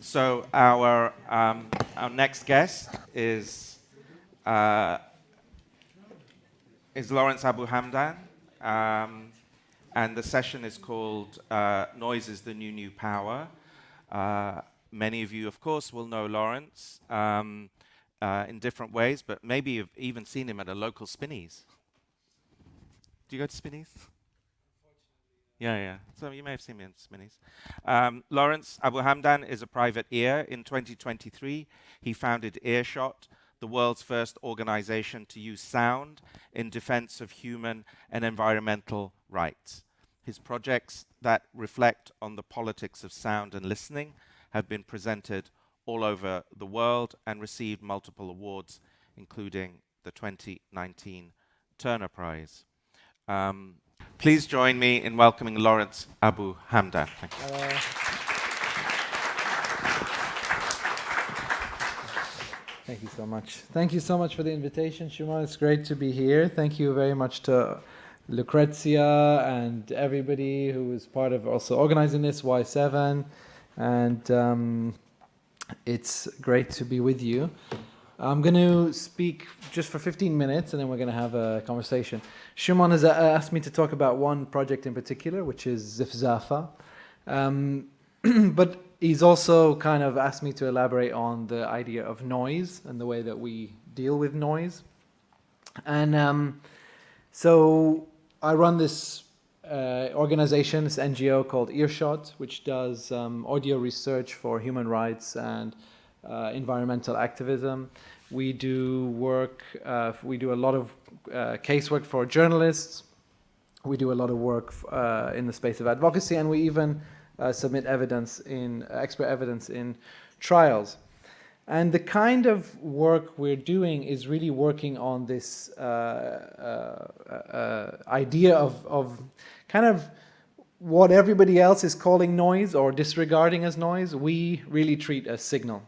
So our next guest is Lawrence Abu Hamdan, and the session is called "Noise is the New Power." Many of you, of course, will know Lawrence in different ways, but maybe you've even seen him at a local Spinneys. Do you go to Spinneys? Yeah. So you may have seen me in Spinneys. Lawrence Abu Hamdan is a private ear. In 2023, he founded Earshot, the world's first organization to use sound in defense of human and environmental rights. His projects that reflect on the politics of sound and listening have been presented all over the world and received multiple awards, including the 2019 Turner Prize. Please join me in welcoming Lawrence Abu Hamdan. Thank you. Thank you so much. Thank you so much for the invitation, Shuman. It's great to be here. Thank you very much to Lucrezia and everybody who was part of also organizing this, Y7. And it's great to be with you. I'm going to speak just for 15 minutes and then we're going to have a conversation. Shuman has asked me to talk about one project in particular, which is Zizafa. But he's also kind of asked me to elaborate on the idea of noise and the way that we deal with noise. And so I run this organization, this NGO called Earshot, which does audio research for human rights and environmental activism. We do work, we do a lot of casework for journalists. We do a lot of work in the space of advocacy, and we even submit evidence expert evidence in trials. And the kind of work we're doing is really working on this idea of kind of what everybody else is calling noise or disregarding as noise, we really treat as signal.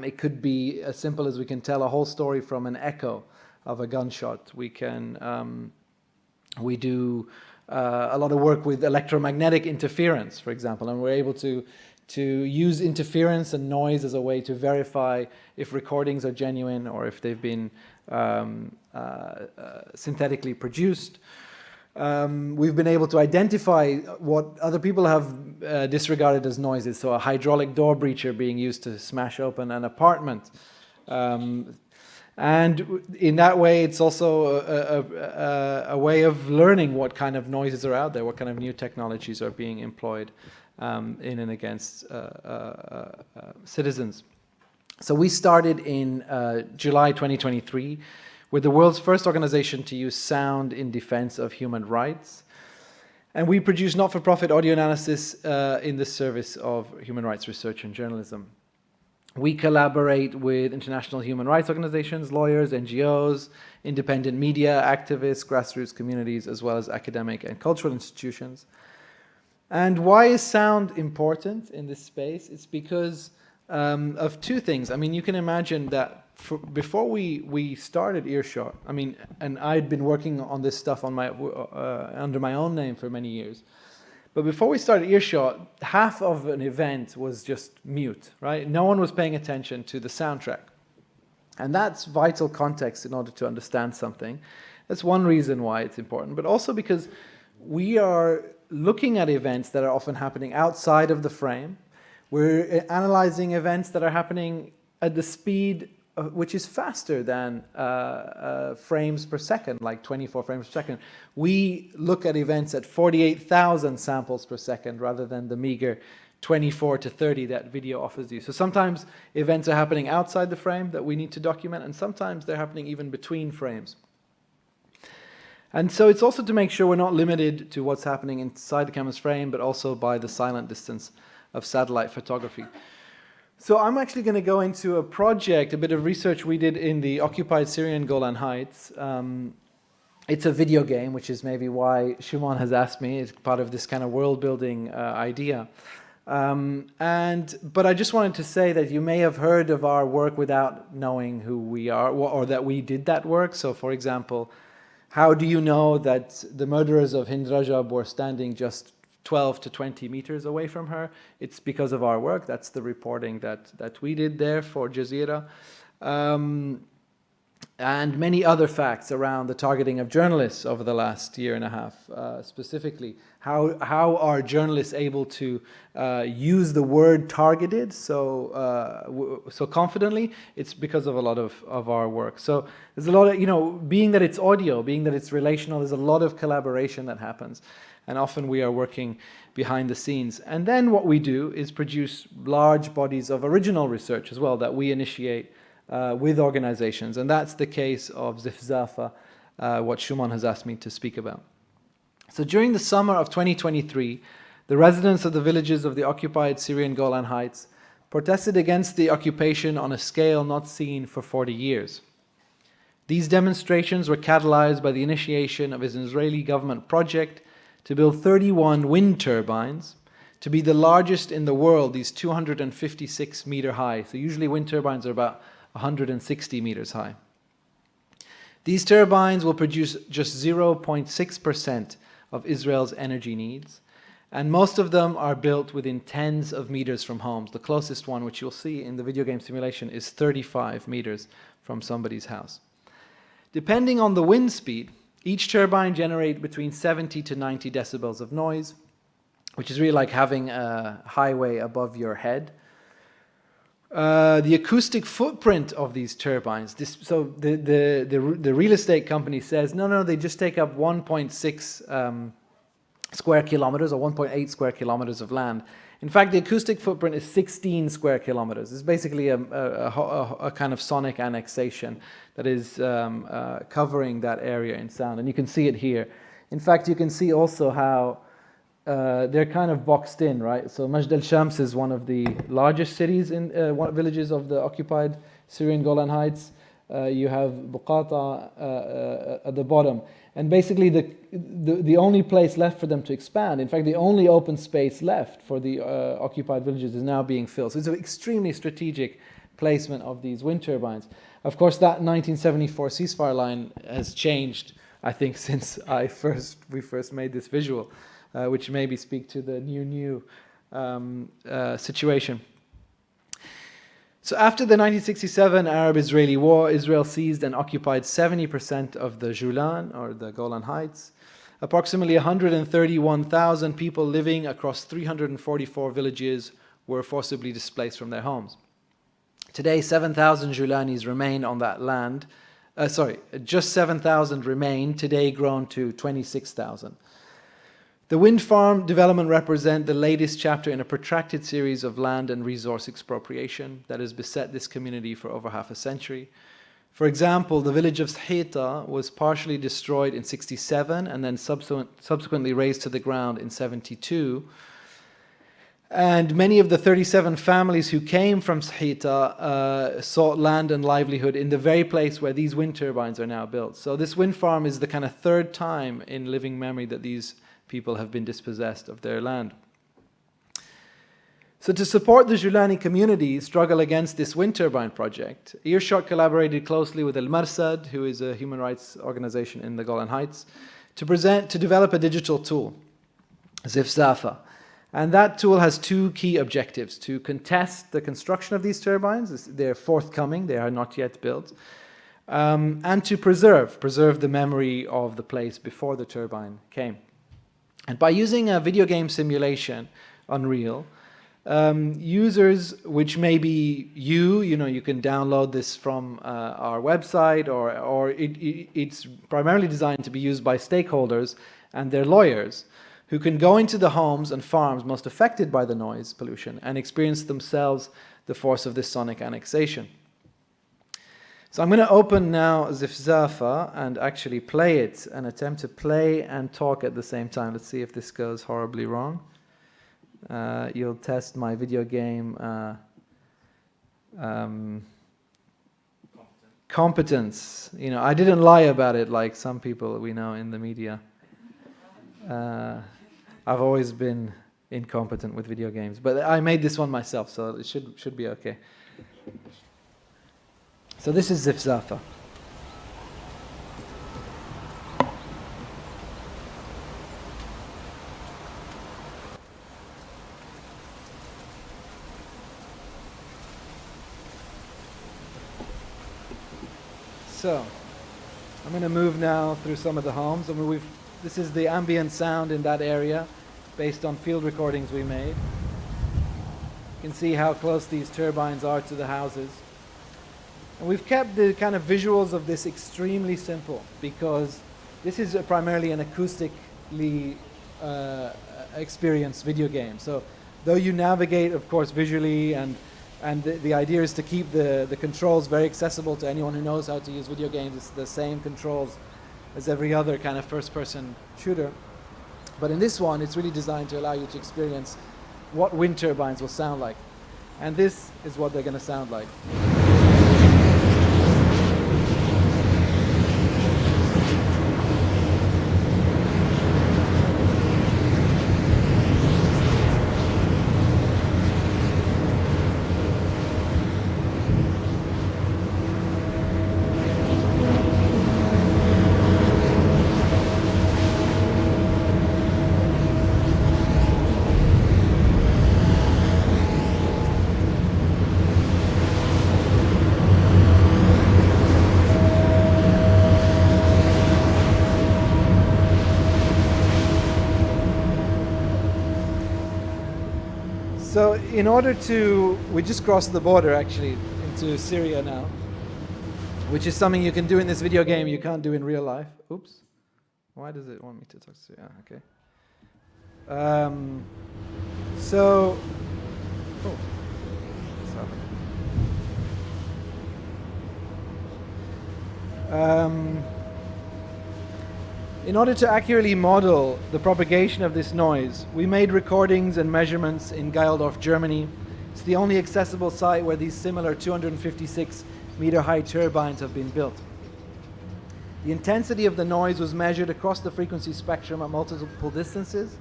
It could be as simple as we can tell a whole story from an echo of a gunshot. We do a lot of work with electromagnetic interference, for example, and we're able to use interference and noise as a way to verify if recordings are genuine or if they've been synthetically produced. We've been able to identify what other people have disregarded as noises, so a hydraulic door breacher being used to smash open an apartment. And in that way, it's also a way of learning what kind of noises are out there, what kind of new technologies are being employed in and against citizens. So we started in July 2023 with the world's first organization to use sound in defense of human rights. And we produce not-for-profit audio analysis in the service of human rights research and journalism. We collaborate with international human rights organizations, lawyers, NGOs, independent media, activists, grassroots communities, as well as academic and cultural institutions. And why is sound important in this space? It's because of two things. I mean, you can imagine that before we started Earshot, I mean, and I'd been working on this stuff on under my own name for many years. But before we started Earshot, half of an event was just mute, right? No one was paying attention to the soundtrack. And that's vital context in order to understand something. That's one reason why it's important, but also because we are looking at events that are often happening outside of the frame. We're analyzing events that are happening at the speed which is faster than frames per second, like 24 frames per second. We look at events at 48,000 samples per second rather than the meager 24 to 30 that video offers you. So sometimes events are happening outside the frame that we need to document, and sometimes they're happening even between frames. And so it's also to make sure we're not limited to what's happening inside the camera's frame, but also by the silent distance of satellite photography. So I'm actually going to go into a project, a bit of research we did in the occupied Syrian Golan Heights. It's a video game, which is maybe why Shuman has asked me. It's part of this kind of world-building idea. But I just wanted to say that you may have heard of our work without knowing who we are, or that we did that work. So, for example, how do you know that the murderers of Hind Rajab were standing just 12 to 20 meters away from her. It's because of our work. That's the reporting that we did there for Jazeera. And many other facts around the targeting of journalists over the last year and a half, specifically. How are journalists able to use the word targeted so confidently? It's because of a lot of our work. So there's a lot of, being that it's audio, being that it's relational, there's a lot of collaboration that happens. And often we are working behind the scenes. And then what we do is produce large bodies of original research as well that we initiate with organizations. And that's the case of Zizafa, what Shuman has asked me to speak about. So during the summer of 2023, the residents of the villages of the occupied Syrian Golan Heights protested against the occupation on a scale not seen for 40 years. These demonstrations were catalyzed by the initiation of an Israeli government project to build 31 wind turbines to be the largest in the world, these 256 meter high. So usually wind turbines are about 160 meters high. These turbines will produce just 0.6% of Israel's energy needs, and most of them are built within tens of meters from homes. The closest one, which you'll see in the video game simulation, is 35 meters from somebody's house. Depending on the wind speed, each turbine generates between 70 to 90 decibels of noise, which is really like having a highway above your head. The acoustic footprint of these turbines, so the real estate company says, no, they just take up 1.6 square kilometers or 1.8 square kilometers of land. In fact, the acoustic footprint is 16 square kilometers. It's basically a kind of sonic annexation that is covering that area in sound. And you can see it here. In fact, you can see also how they're kind of boxed in, right? So Majd al-Shams is one of the largest cities in villages of the occupied Syrian Golan Heights. You have Buqata at the bottom. And basically the only place left for them to expand, in fact the only open space left for the occupied villages is now being filled. So it's an extremely strategic placement of these wind turbines. Of course that 1974 ceasefire line has changed, I think, since we first made this visual. Which maybe speak to the new situation. So after the 1967 Arab-Israeli war, Israel seized and occupied 70% of the Jawlan, or the Golan Heights. Approximately 131,000 people living across 344 villages were forcibly displaced from their homes. Today, 7,000 Jawlanis remain on that land. Just 7,000 remain, today grown to 26,000. The wind farm development represents the latest chapter in a protracted series of land and resource expropriation that has beset this community for over half a century. For example, the village of Sahita was partially destroyed in 1967 and then subsequently razed to the ground in 1972. And many of the 37 families who came from Sahita sought land and livelihood in the very place where these wind turbines are now built. So this wind farm is the kind of third time in living memory that these people have been dispossessed of their land. So to support the Jawlani community struggle against this wind turbine project, Earshot collaborated closely with Al-Marsad, who is a human rights organization in the Golan Heights, to develop a digital tool, Zizafa. And that tool has two key objectives: to contest the construction of these turbines, they're forthcoming, they are not yet built, and to preserve the memory of the place before the turbine came. And by using a video game simulation, Unreal, users, which may be you can download this from our website, or it's primarily designed to be used by stakeholders and their lawyers, who can go into the homes and farms most affected by the noise pollution and experience themselves the force of this sonic annexation. So I'm going to open now Zizafa and actually play it and attempt to play and talk at the same time. Let's see if this goes horribly wrong. You'll test my video game competence. I didn't lie about it like some people we know in the media. I've always been incompetent with video games, but I made this one myself, so it should be okay. So this is Zizafa. so I'm going to move now through some of the homes. I mean, this is the ambient sound in that area based on field recordings we made. You can see how close these turbines are to the houses. And we've kept the kind of visuals of this extremely simple because this is primarily an acoustically experienced video game. So though you navigate, of course, visually, and the idea is to keep the controls very accessible to anyone who knows how to use video games. It's the same controls as every other kind of first-person shooter. But in this one, it's really designed to allow you to experience what wind turbines will sound like. And this is what they're going to sound like. So in order to, we just crossed the border actually into Syria now, which is something you can do in this video game you can't do in real life. Oops. Why does it want me to talk to you? Okay. So, oh, sorry. In order to accurately model the propagation of this noise, we made recordings and measurements in Geildorf, Germany. It's the only accessible site where these similar 256-meter high turbines have been built. The intensity of the noise was measured across the frequency spectrum at multiple distances,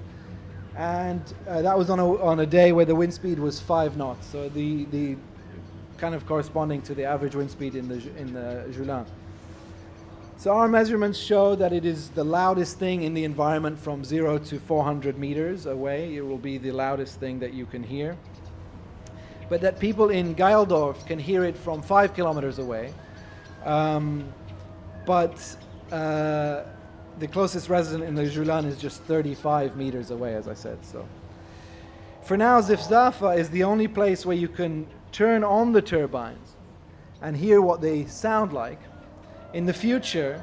and that was on a day where the wind speed was 5 knots, so the kind of corresponding to the average wind speed in the Jawlan. So our measurements show that it is the loudest thing in the environment from 0 to 400 meters away. It will be the loudest thing that you can hear. But that people in Geildorf can hear it from 5 kilometers away. But the closest resident in the Jawlan is just 35 meters away, as I said. So for now, Zizafa is the only place where you can turn on the turbines and hear what they sound like. In the future,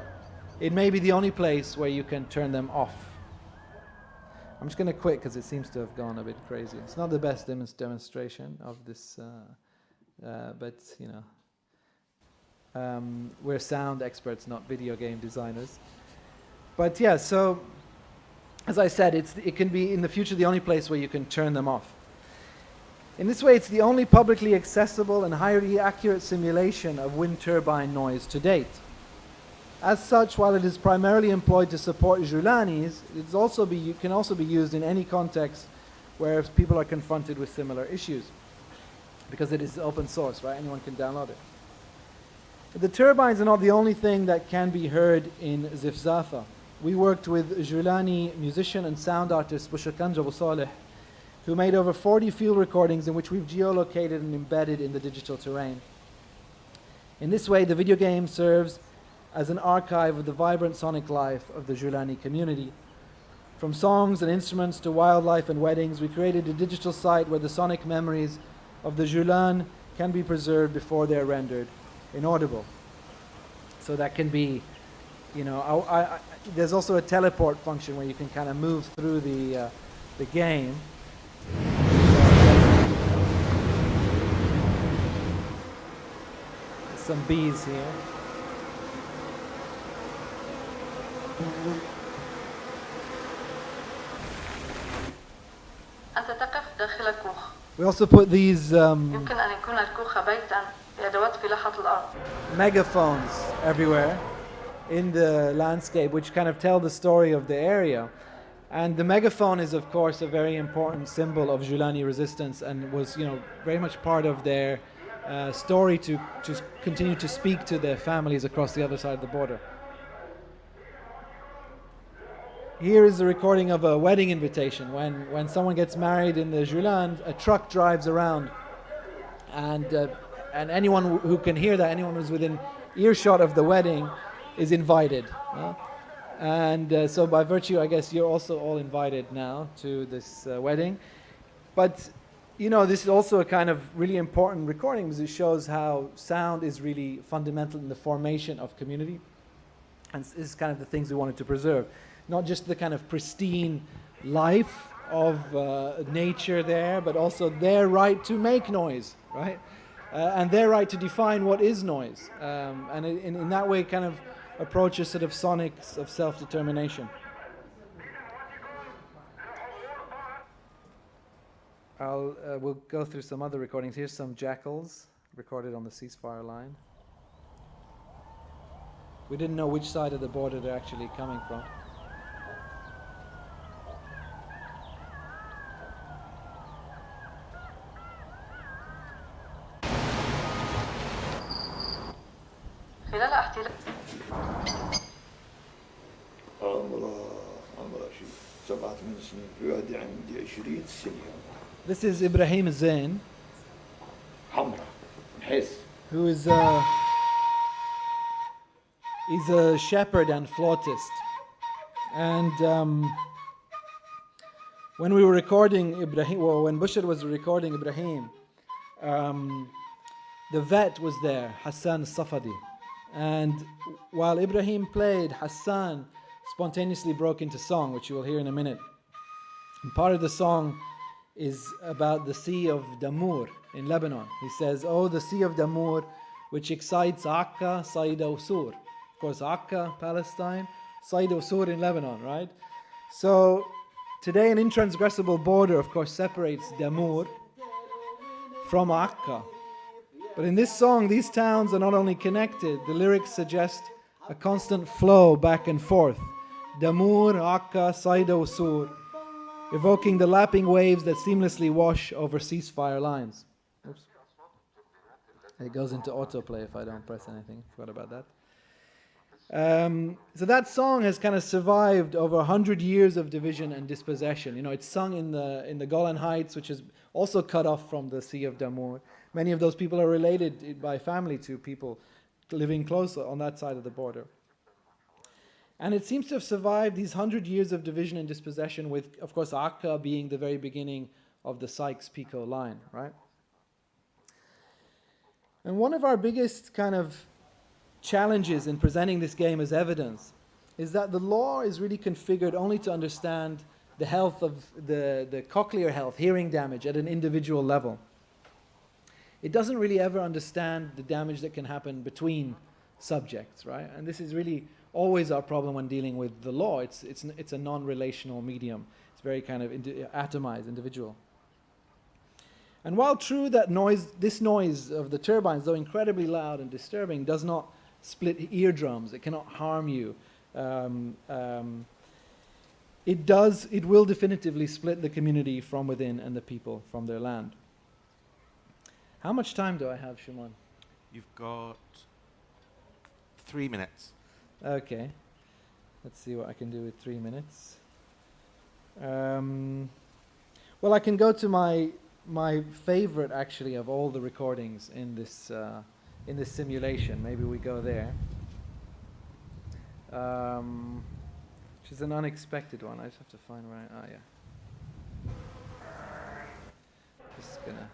it may be the only place where you can turn them off. I'm just going to quit because it seems to have gone a bit crazy. It's not the best demonstration of this, but you know, we're sound experts, not video game designers. But yeah, so as I said, it can be in the future the only place where you can turn them off. In this way, it's the only publicly accessible and highly accurate simulation of wind turbine noise to date. As such, while it is primarily employed to support Jawlanis, it can also be used in any context where people are confronted with similar issues, because it is open source, right? Anyone can download it. The turbines are not the only thing that can be heard in Zizafa. We worked with Jawlani musician and sound artist Bushakan Abu Saleh, who made over 40 field recordings in which we've geolocated and embedded in the digital terrain. In this way, the video game serves as an archive of the vibrant sonic life of the Jawlani community. From songs and instruments to wildlife and weddings, we created a digital site where the sonic memories of the Jawlan can be preserved before they're rendered inaudible. So that can be, you know, there's also a teleport function where you can kind of move through the game. Some bees here. أنت تقف داخل الكوخ. We also put these يمكن أن يكون الكوخ بيتاً بأدوات فلاحة الأرض. megaphones everywhere in the landscape, which kind of tell the story of the area. And the megaphone is, of course, a very important symbol of Jawlani resistance, and was, you know, very much part of their story to continue to speak to their families across the other side of the border. Here is a recording of a wedding invitation. When someone gets married in the Jawlan, a truck drives around, and anyone who can hear that, anyone who's within earshot of the wedding is invited. And so by virtue, I guess you're also all invited now to this wedding. But, you know, this is also a kind of really important recording because it shows how sound is really fundamental in the formation of community. And this is kind of the things we wanted to preserve. Not just the kind of pristine life of nature there, but also their right to make noise, right? And their right to define what is noise. And in that way kind of approach a sort of sonics of self-determination. We'll go through some other recordings. Here's some jackals recorded on the ceasefire line. We didn't know which side of the border they're actually coming from. خلال احتلال عمره شيء 7 سنين في وادي عندي 20 سنة. This is Ibrahim Zain, حمرة نحس. who is he's a shepherd and flautist. And when we were recording Ibrahim, well, when Bushr was recording Ibrahim, the vet was there, Hassan Safadi. And while Ibrahim played, Hassan spontaneously broke into song, which you will hear in a minute. And part of the song is about the Sea of Damour in Lebanon. He says, "Oh, the Sea of Damour, which excites Akka, Saida Usur." Of course, Akka, Palestine, Saida Usur in Lebanon, right? So today an intransgressible border, of course, separates Damour from Akka. But in this song, these towns are not only connected, the lyrics suggest a constant flow back and forth. Damour, Akka, Saida Usur, evoking the lapping waves that seamlessly wash over ceasefire lines. Oops. It goes into autoplay if I don't press anything. Forgot about that. So that song has kind of survived over 100 years of division and dispossession. You know, it's sung in the Golan Heights, which is also cut off from the Sea of Damour. Many of those people are related by family to people living close on that side of the border. And it seems to have survived these 100 years of division and dispossession, with, of course, Akka being the very beginning of the Sykes-Picot line, right? And one of our biggest kind of challenges in presenting this game as evidence is that the law is really configured only to understand the health of the cochlear health, hearing damage at an individual level. It doesn't really ever understand the damage that can happen between subjects, right? And this is really always our problem when dealing with the law. It's a non-relational medium. It's very kind of atomized, individual. And while true that this noise of the turbines, though incredibly loud and disturbing, does not split eardrums, it cannot harm you. It will definitively split the community from within and the people from their land. How much time do I have, Shuman? You've got 3 minutes. Okay. Let's see what I can do with 3 minutes. Well, I can go to my favorite, actually, of all the recordings in this simulation. Maybe we go there. Which is an unexpected one. I just have to find where yeah. Just gonna...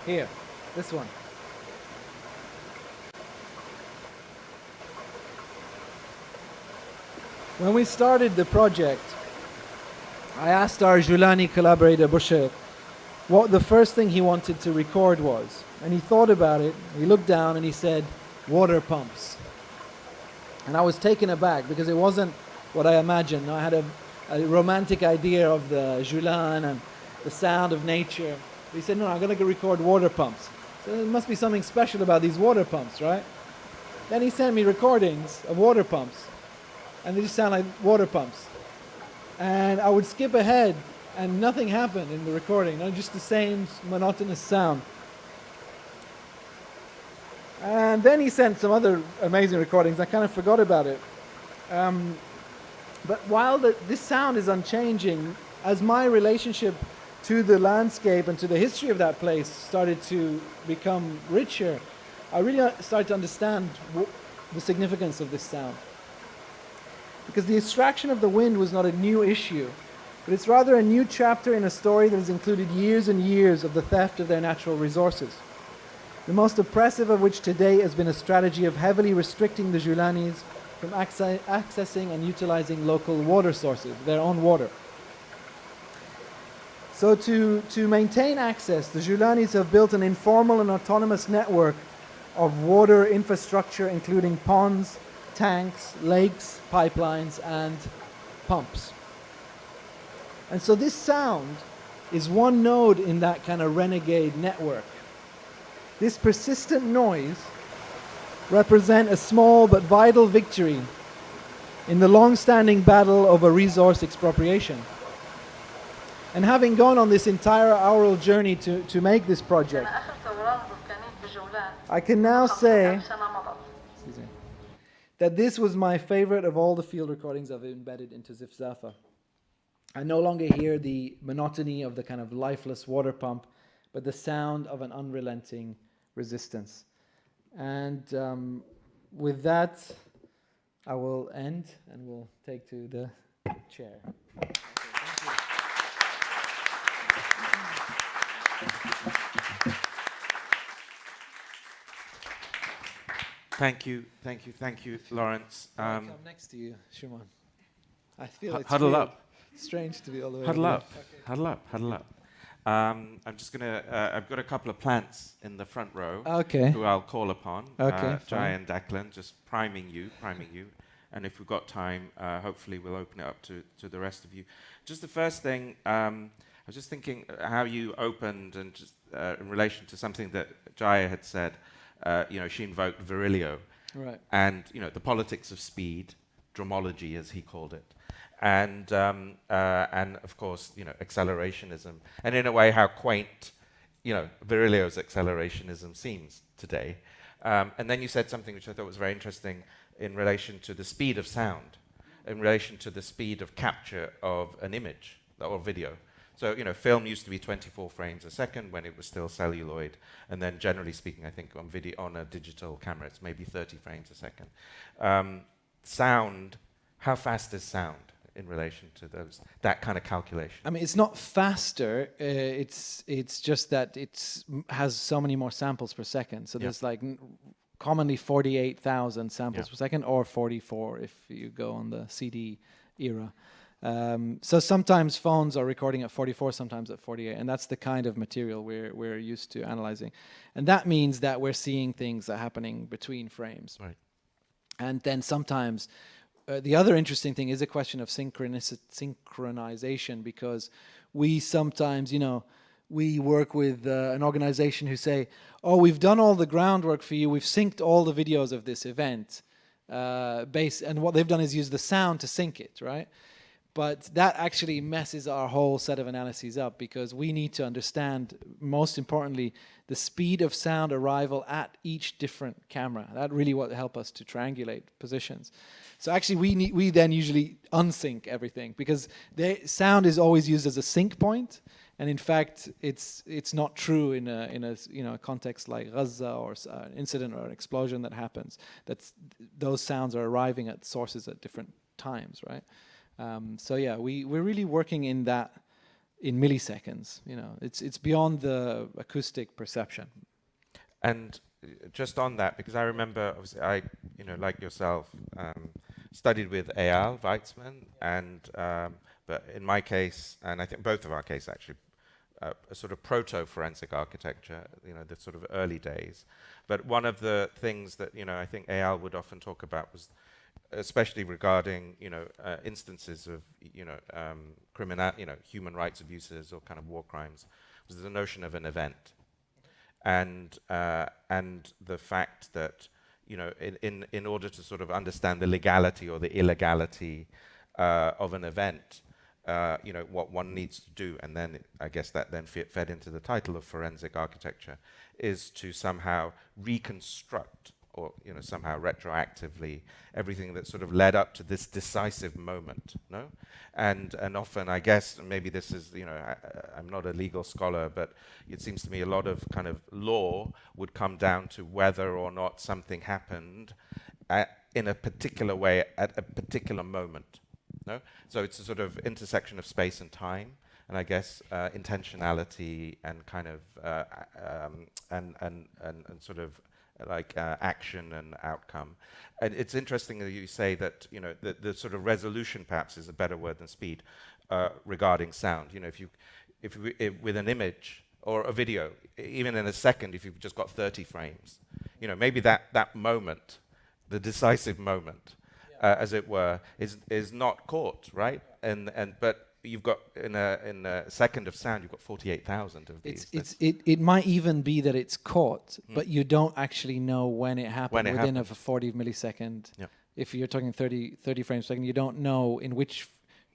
Here, this one. When we started the project, I asked our Jawlani collaborator Bushr what the first thing he wanted to record was. And he thought about it, he looked down and he said, water pumps. And I was taken aback because it wasn't what I imagined. I had a romantic idea of the Jawlan and the sound of nature. He said, no, I'm going to record water pumps. So there must be something special about these water pumps, right? Then he sent me recordings of water pumps. And they just sound like water pumps. And I would skip ahead and nothing happened in the recording. Just the same monotonous sound. And then he sent some other amazing recordings. I kind of forgot about it. But while this sound is unchanging, as my relationship to the landscape and to the history of that place started to become richer, I really started to understand the significance of this sound. Because the extraction of the wind was not a new issue, but it's rather a new chapter in a story that has included years and years of the theft of their natural resources. The most oppressive of which today has been a strategy of heavily restricting the Jawlanis from accessing and utilizing local water sources, their own water. So to maintain access, the Jawlanis have built an informal and autonomous network of water infrastructure, including ponds, tanks, lakes, pipelines, and pumps. And so this sound is one node in that kind of renegade network. This persistent noise represents a small but vital victory in the long-standing battle over resource expropriation. And having gone on this entire aural journey to make this project, أنا آخر ثوران بركاني بجولان I can now say 50,000 سنة مضت. that this was my favorite of all the field recordings I've embedded into Zizafa. I no longer hear the monotony of the kind of lifeless water pump, but the sound of an unrelenting resistance. And with that, I will end and we'll take to the chair. Thank you, Lawrence. I'm next to you, Shuman. I feel it's Huddle weird. up. Strange to be all the way Huddle over up. Huddle up. I'm just gonna. I've got a couple of plants in the front row. Okay. Who I'll call upon. Okay, Jai fine. and Declan, just priming you. And if we've got time, hopefully we'll open it up to the rest of you. Just the first thing, I was just thinking how you opened and just in relation to something that Jai had said. She invoked Virilio. Right. And the politics of speed, dramology as he called it, and of course accelerationism, and in a way how quaint Virilio's accelerationism seems today. And then you said something which I thought was very interesting in relation to the speed of sound, in relation to the speed of capture of an image or video. So, film used to be 24 frames a second when it was still celluloid, and then generally speaking, I think on video, on a digital camera, it's maybe 30 frames a second. Sound, how fast is sound in relation to that kind of calculation? I mean, it's not faster. It's just that it has so many more samples per second. So there's commonly 48,000 samples per second, or 44 if you go on the CD era. So sometimes phones are recording at 44, sometimes at 48, and that's the kind of material we're used to analyzing. And that means that we're seeing things that are happening between frames. Right. And then sometimes the other interesting thing is a question of synchronization, because we sometimes, we work with an organization who say, oh, we've done all the groundwork for you, we've synced all the videos of this event, and what they've done is use the sound to sync it, right? But that actually messes our whole set of analyses up, because we need to understand, most importantly, the speed of sound arrival at each different camera. That really what help us to triangulate positions. So actually we then usually unsync everything, because sound is always used as a sync point, and in fact it's not true in a context like Gaza or an incident or an explosion that happens. Those sounds are arriving at sources at different times, right? We're really working in milliseconds. It's beyond the acoustic perception. And just on that, because I remember, obviously, I, like yourself, studied with Eyal Weizmann, and but in my case, and I think both of our case actually, a sort of proto-forensic architecture, the sort of early days. But one of the things that I think Eyal would often talk about was, especially regarding instances of human rights abuses or kind of war crimes, was the notion of an event, and the fact that in order to sort of understand the legality or the illegality of an event, what one needs to do, and then I guess that then fed into the title of forensic architecture, is to somehow reconstruct or somehow retroactively everything that sort of led up to this decisive moment, no? And often, I guess, maybe this is, I'm not a legal scholar, but it seems to me a lot of kind of law would come down to whether or not something happened in a particular way at a particular moment, no? So it's a sort of intersection of space and time, and I guess intentionality and kind of and sort of like action and outcome. And it's interesting that you say that the sort of resolution perhaps is a better word than speed regarding sound. If with an image or a video, even in a second, if you've just got 30 frames, maybe that moment, the decisive moment, as it were, is not caught, right? But you've got in a second of sound, you've got 48,000 of these. It might even be that it's caught, but you don't actually know when it happened within a 40 millisecond. Yeah. If you're talking 30 frames per second, you don't know in which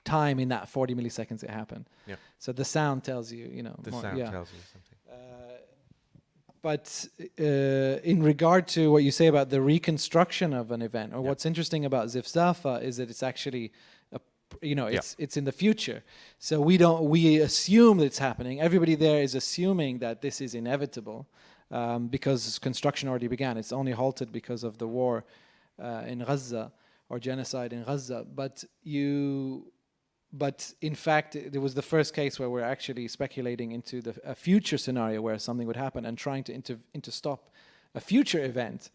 time in that 40 milliseconds it happened. Yeah. So the sound tells you, The sound tells you something. But in regard to what you say about the reconstruction of an event, or what's interesting about Zizafa is that it's actually it's in the future. So we assume that it's happening. Everybody there is assuming that this is inevitable because construction already began. It's only halted because of the war in Gaza, or genocide in Gaza. But in fact, it was the first case where we're actually speculating into a future scenario where something would happen and trying to stop a future event.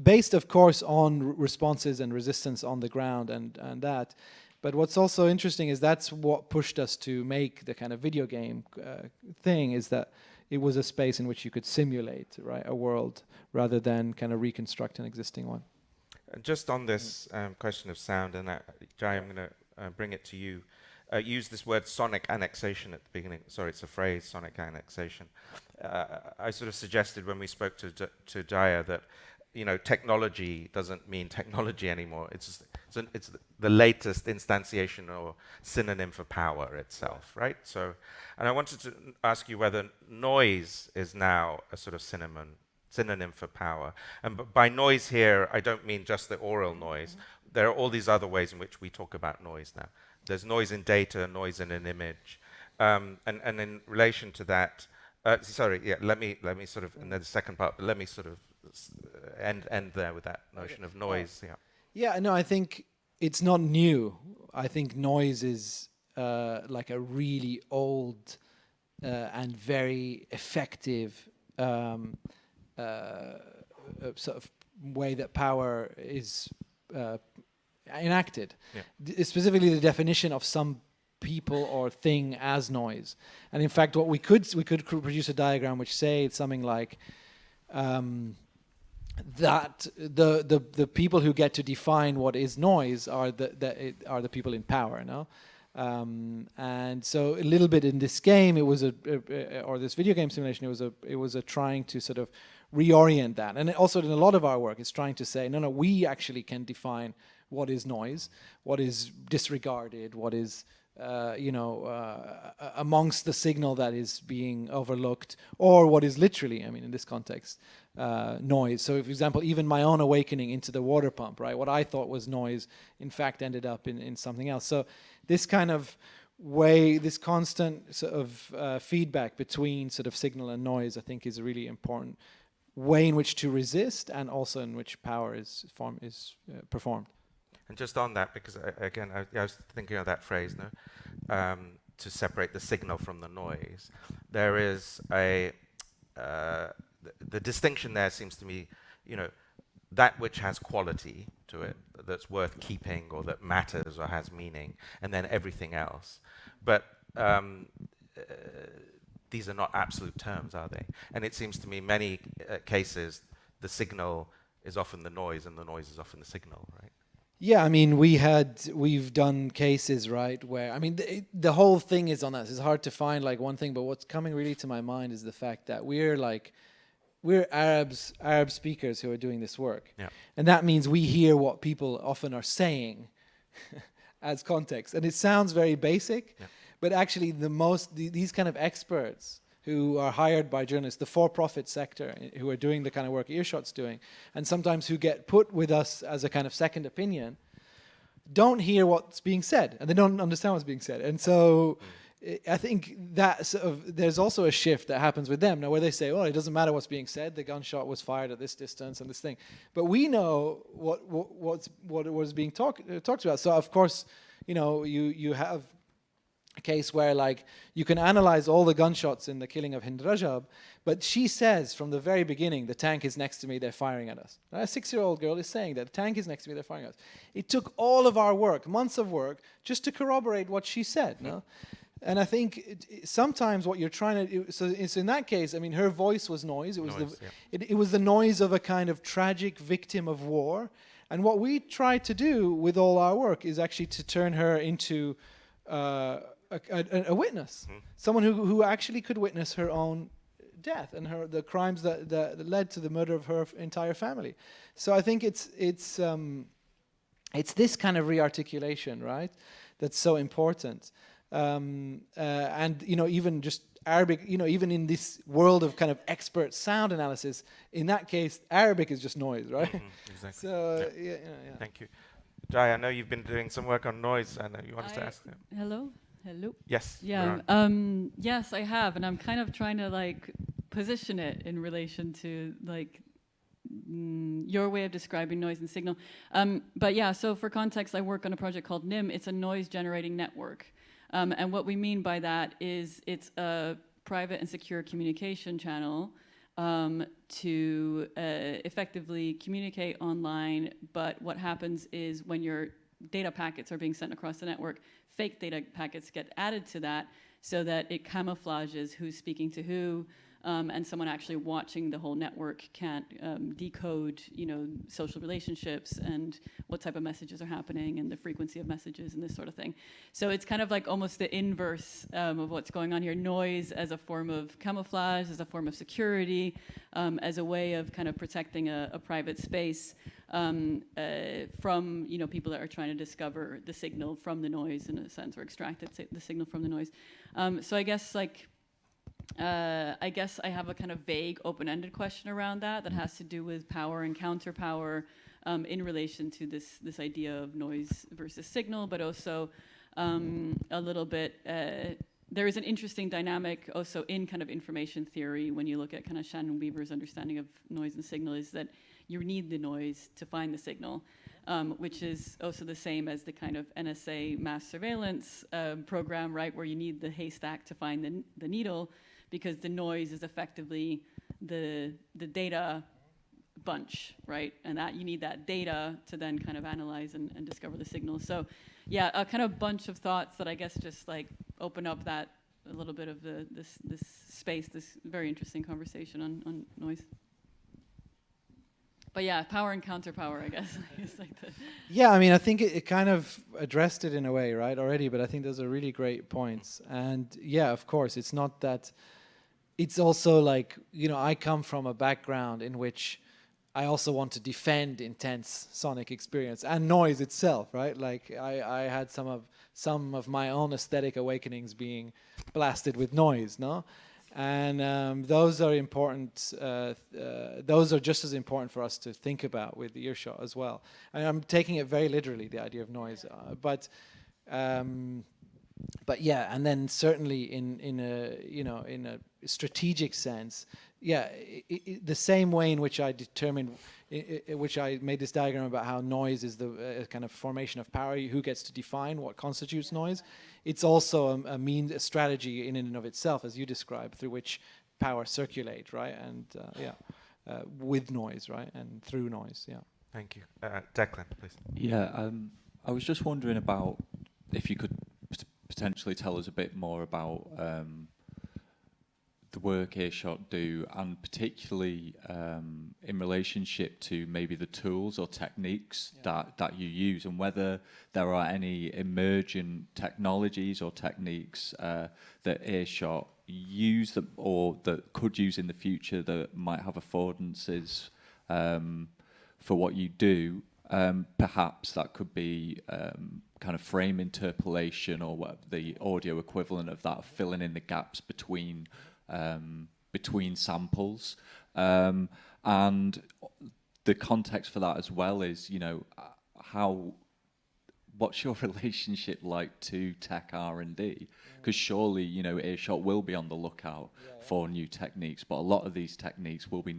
Based, of course, on responses and resistance on the ground and that. But what's also interesting is that's what pushed us to make the kind of video game thing, is that it was a space in which you could simulate, right, a world rather than kind of reconstruct an existing one. Just on this question of sound, and Jai, I'm going to bring it to you. Use this word sonic annexation at the beginning. Sorry, it's a phrase, sonic annexation. I sort of suggested when we spoke to Jaya that technology doesn't mean technology anymore. It's the latest instantiation or synonym for power itself, right? So, and I wanted to ask you whether noise is now a sort of synonym for power. And by noise here, I don't mean just the oral noise. There are all these other ways in which we talk about noise now. There's noise in data, noise in an image, and in relation to that, let me sort of, and then the second part, let me sort of end there with that notion of noise. No, I think it's not new. I think noise is like a really old and very effective sort of way that power is enacted. Specifically, the definition of some people or thing as noise. And in fact, what we could produce a diagram which say something like that the people who get to define what is noise are the people in power, no? And so a little bit in this game, it was or this video game simulation, it was a trying to sort of reorient that. And also in a lot of our work, it's trying to say, no, we actually can define what is noise, what is disregarded, what is amongst the signal that is being overlooked, or what is literally, I mean, in this context, noise. So, for example, even my own awakening into the water pump, right? What I thought was noise, in fact, ended up in something else. So this kind of way, this constant sort of feedback between sort of signal and noise, I think, is a really important way in which to resist, and also in which power is performed. And just on that, because I was thinking of that phrase, no, to separate the signal from the noise. There is the distinction there seems to me, that which has quality to it, that's worth keeping or that matters or has meaning, and then everything else. But these are not absolute terms, are they? And it seems to me many cases the signal is often the noise and the noise is often the signal, right? Yeah, I mean, we've done cases, right, where, I mean, the whole thing is on us. It's hard to find like one thing, but what's coming really to my mind is the fact that we're Arab speakers who are doing this work. Yeah. And that means we hear what people often are saying as context. And it sounds very basic, but actually these kind of experts who are hired by journalists, the for-profit sector, who are doing the kind of work Earshot's doing, and sometimes who get put with us as a kind of second opinion, don't hear what's being said, and they don't understand what's being said. And so I think that sort of, there's also a shift that happens with them now, where they say, "Oh, it doesn't matter what's being said. The gunshot was fired at this distance and this thing," but we know what was being talked about. So of course, you have a case where, like, you can analyze all the gunshots in the killing of Hind Rajab, but she says from the very beginning, "The tank is next to me, they're firing at us." A 6-year-old girl is saying that the tank is next to me, they're firing at us. It took all of our work, months of work, just to corroborate what she said. No? And I think sometimes what you're trying to do, so it's in that case, I mean, her voice was noise. It was it was the noise of a kind of tragic victim of war. And what we try to do with all our work is actually to turn her into a witness, someone who actually could witness her own death and the crimes that led to the murder of her entire family. So I think it's this kind of rearticulation, right, that's so important. And even just Arabic, even in this world of kind of expert sound analysis, in that case, Arabic is just noise, right? Exactly. So yeah. Thank you. Jai, I know you've been doing some work on noise, and you wanted to ask. Hello. Yes. Yeah. Yes, I have, and I'm kind of trying to like position it in relation to like your way of describing noise and signal. But yeah, so for context, I work on a project called NIM. It's a noise generating network. And what we mean by that is it's a private and secure communication channel to effectively communicate online. But what happens is when your data packets are being sent across the network, fake data packets get added to that so that it camouflages who's speaking to who. And someone actually watching the whole network can't decode, social relationships and what type of messages are happening and the frequency of messages and this sort of thing. So it's kind of like almost the inverse of what's going on here. Noise as a form of camouflage, as a form of security, as a way of kind of protecting a private space from, people that are trying to discover the signal from the noise in a sense, or extract the signal from the noise. So I guess I have a kind of vague, open-ended question around that has to do with power and counterpower in relation to this idea of noise versus signal, but also a little bit. There is an interesting dynamic also in kind of information theory when you look at kind of Shannon Weaver's understanding of noise and signal, is that you need the noise to find the signal, which is also the same as the kind of NSA mass surveillance program, right, where you need the haystack to find the needle, because the noise is effectively the data bunch, right? And that you need that data to then kind of analyze and discover the signal. So yeah, a kind of bunch of thoughts that I guess just like open up that a little bit of this space, this very interesting conversation on noise. But yeah, power and counterpower, I guess. Yeah, I mean, I think it kind of addressed it in a way, right, already, but I think those are really great points. And yeah, of course, it's not that, it's also like, I come from a background in which I also want to defend intense sonic experience and noise itself, right? Like I had some of my own aesthetic awakenings being blasted with noise, no? And those are important. Those are just as important for us to think about with the earshot as well. And I'm taking it very literally, the idea of noise. But yeah, and then certainly in a strategic sense, yeah, the same way in which I determined, which I made this diagram about how noise is the kind of formation of power, who gets to define what constitutes noise. It's also a strategy in and of itself, as you described, through which power circulate, right? And with noise, right? And through noise, yeah. Thank you. Declan, please. Yeah, I was just wondering about if you could potentially tell us a bit more about the work Earshot do, and particularly in relationship to maybe the tools or techniques that you use, and whether there are any emergent technologies or techniques that Earshot use or that could use in the future that might have affordances for what you do. Perhaps that could be kind of frame interpolation, or what the audio equivalent of that, filling in the gaps between between samples. And the context for that as well is, you know, what's your relationship like to tech R&D? Because surely, you know, Earshot will be on the lookout for new techniques, but a lot of these techniques will be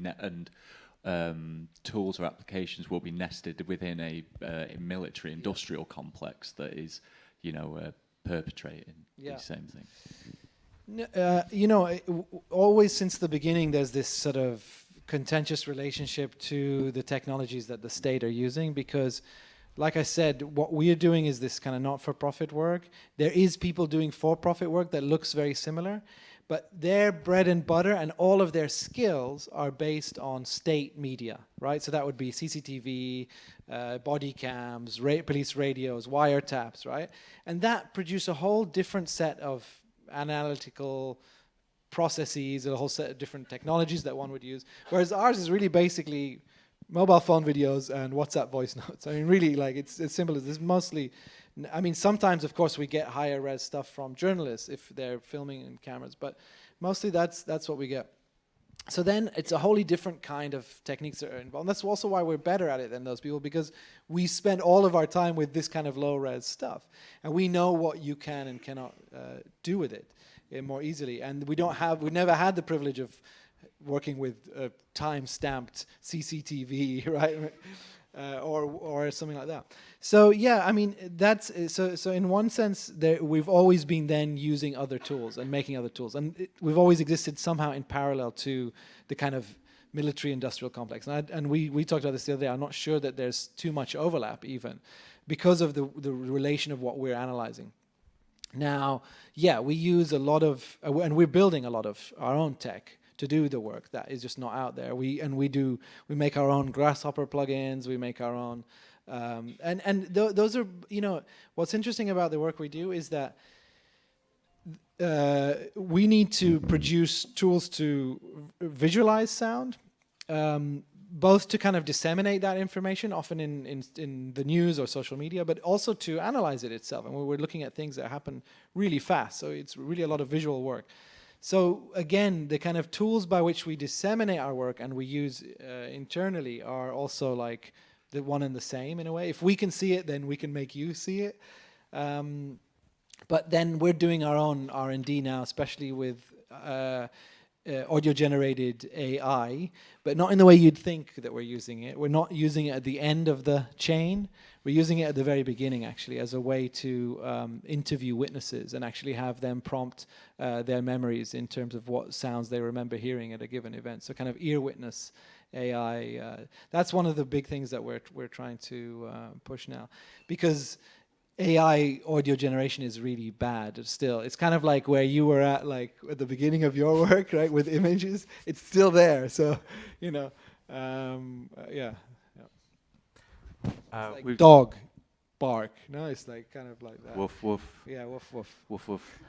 tools or applications will be nested within a military industrial complex that is, you know, perpetrating these same things. You know, always since the beginning, there's this sort of contentious relationship to the technologies that the state are using, because like I said, what we are doing is this kind of not-for-profit work. There is people doing for-profit work that looks very similar, but their bread and butter and all of their skills are based on state media, right? So that would be CCTV, body cams, police radios, wiretaps, right? And that produce a whole different set of analytical processes, a whole set of different technologies that one would use. Whereas ours is really basically mobile phone videos and WhatsApp voice notes. I mean, really, like, it's as simple as this. Mostly, I mean, sometimes, of course, we get higher res stuff from journalists if they're filming in cameras, but mostly that's what we get. So then it's a wholly different kind of techniques that are involved. And that's also why we're better at it than those people, because we spend all of our time with this kind of low res stuff, and we know what you can and cannot do with it more easily. And we never had the privilege of working with time-stamped CCTV, right, or something like that. So yeah, I mean, that's so in one sense, we've always been then using other tools and making other tools, and we've always existed somehow in parallel to the kind of military-industrial complex. And we talked about this the other day. I'm not sure that there's too much overlap even, because of the relation of what we're analyzing. Now, yeah, we use a lot of, and we're building a lot of our own tech to do the work that is just not out there. We make our own Grasshopper plugins. We make our own, those are, you know, what's interesting about the work we do is that we need to produce tools to visualize sound, both to kind of disseminate that information, often in the news or social media, but also to analyze it itself. And we're looking at things that happen really fast, so it's really a lot of visual work. So again, the kind of tools by which we disseminate our work and we use internally are also like the one and the same in a way. If we can see it, then we can make you see it. But then we're doing our own R&D now, especially with audio-generated AI, but not in the way you'd think that we're using it. We're not using it at the end of the chain. We're using it at the very beginning, actually, as a way to interview witnesses and actually have them prompt their memories in terms of what sounds they remember hearing at a given event. So kind of ear witness AI. That's one of the big things that we're trying to push now, because AI audio generation is really bad still. It's kind of like where you were at, like at the beginning of your work, right, with images. It's still there. So, you know, yeah. Like dog bark. No, it's like kind of like that. Woof woof. Yeah, woof woof. Woof woof.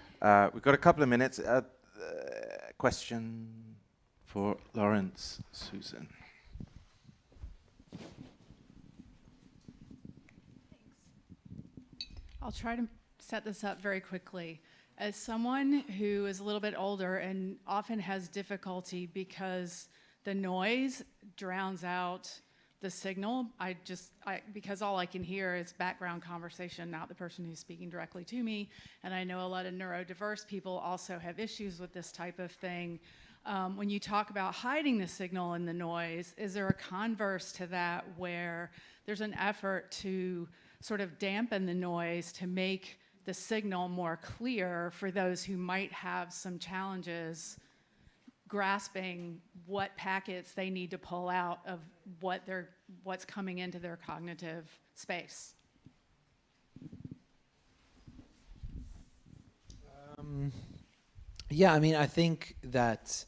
We've got a couple of minutes. Question for Lawrence, Susan. I'll try to set this up very quickly. As someone who is a little bit older and often has difficulty because the noise drowns out the signal, because all I can hear is background conversation, not the person who's speaking directly to me. And I know a lot of neurodiverse people also have issues with this type of thing. When you talk about hiding the signal in the noise, is there a converse to that where there's an effort to sort of dampen the noise to make the signal more clear for those who might have some challenges grasping what packets they need to pull out of what's coming into their cognitive space? Yeah, I mean, I think that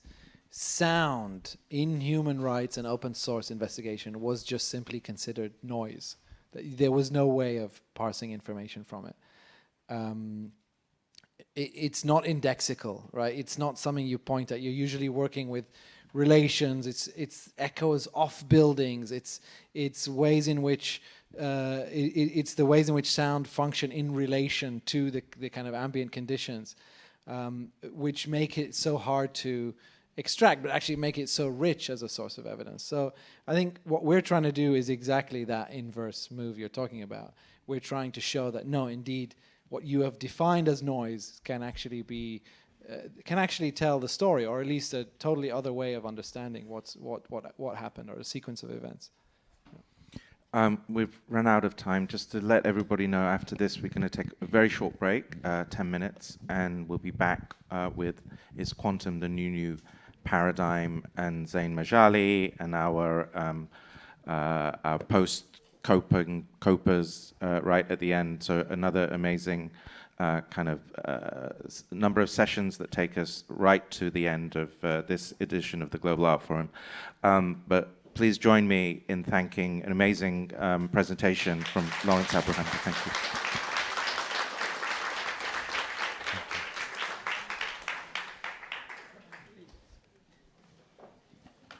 sound in human rights and open source investigation was just simply considered noise. There was no way of parsing information from it. It's not indexical, right? It's not something you point at. You're usually working with relations. It's echoes off buildings. It's ways in which it's the ways in which sound function in relation to the kind of ambient conditions. which make it so hard to extract, but actually make it so rich as a source of evidence. So I think what we're trying to do is exactly that inverse move you're talking about. We're trying to show that no, indeed, what you have defined as noise can actually be, can actually tell the story, or at least a totally other way of understanding what happened, or a sequence of events. We've run out of time. Just to let everybody know, after this, we're going to take a very short break, 10 minutes, and we'll be back with Is Quantum the New Paradigm, and Zain Majali, and our post-Copers right at the end. So another amazing number of sessions that take us right to the end of this edition of the Global Art Forum. But please join me in thanking an amazing presentation from Lawrence Abu Hamdan. Thank you.